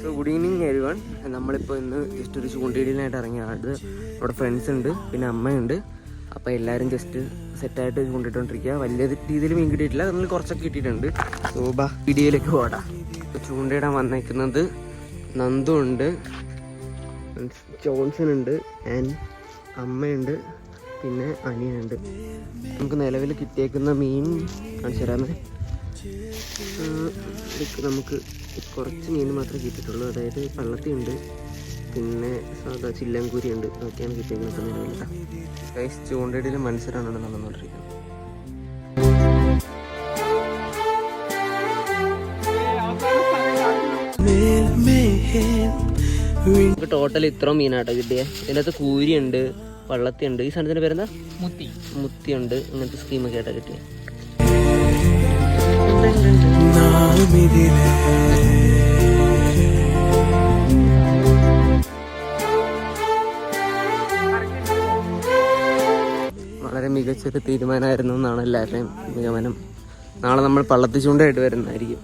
So good evening everyone. നമ്മളിപ്പോൾ ഇന്ന് just ഒരു ചൂണ്ടയിടലിനായിട്ട് ഇറങ്ങിയത്. അവിടെ ഫ്രണ്ട്സ് ഉണ്ട്, പിന്നെ അമ്മയുണ്ട്. അപ്പോൾ എല്ലാവരും ജസ്റ്റ് സെറ്റായിട്ട് ചൂണ്ടിട്ടുകൊണ്ടിരിക്കുക. വലിയ രീതിയിൽ മീൻ കിട്ടിയിട്ടില്ല, അതിൽ കുറച്ചൊക്കെ കിട്ടിയിട്ടുണ്ട്. സോ വീഡിയോയിലേക്ക് പോടാം. ഇപ്പോൾ ചൂണ്ടയിടാൻ വന്നേക്കുന്നത് നന്ദു ഉണ്ട്, ജോൺസൺ ഉണ്ട്, ആൻഡ് അമ്മയുണ്ട്, പിന്നെ അനിയനുണ്ട്. നമുക്ക് നിലവിൽ കിട്ടിയേക്കുന്ന മീൻ കാണിച്ചു തരാമേ. നമുക്ക് കുറച്ച് മീൻ മാത്രമേ കിട്ടിയിട്ടുള്ളൂ. അതായത് പള്ളത്തിയുണ്ട്, പിന്നെ സാധാ ചില്ലങ്കൂരി ഉണ്ട്. അതൊക്കെയാണ് കിട്ടിയിരിക്കുന്നത് നിലവിൽ. ഗൈസ്, ചൂണ്ടയിടയിൽ മത്സരമാണ് നടന്നുകൊണ്ടിരിക്കുന്നത്. നമുക്ക് ടോട്ടൽ ഇത്ര മീനാട്ടോ കിട്ടിയത്. ഇതിനകത്ത് കൂരിയുണ്ട്, വള്ളത്തിയുണ്ട്. ഈ സാധനത്തിന്റെ പേരെന്താ? മുത്തിയുണ്ട്. ഇങ്ങനത്തെ സ്കീമൊക്കെ ആയിട്ടാണ് കിട്ടിയത്. വളരെ മികച്ചൊരു തീരുമാനമായിരുന്നു എന്നാണ് എല്ലാവരുടെയും നിഗമനം. നാളെ നമ്മൾ പള്ളത്തി ചൂണ്ടയായിട്ട് വരുന്നതായിരിക്കും.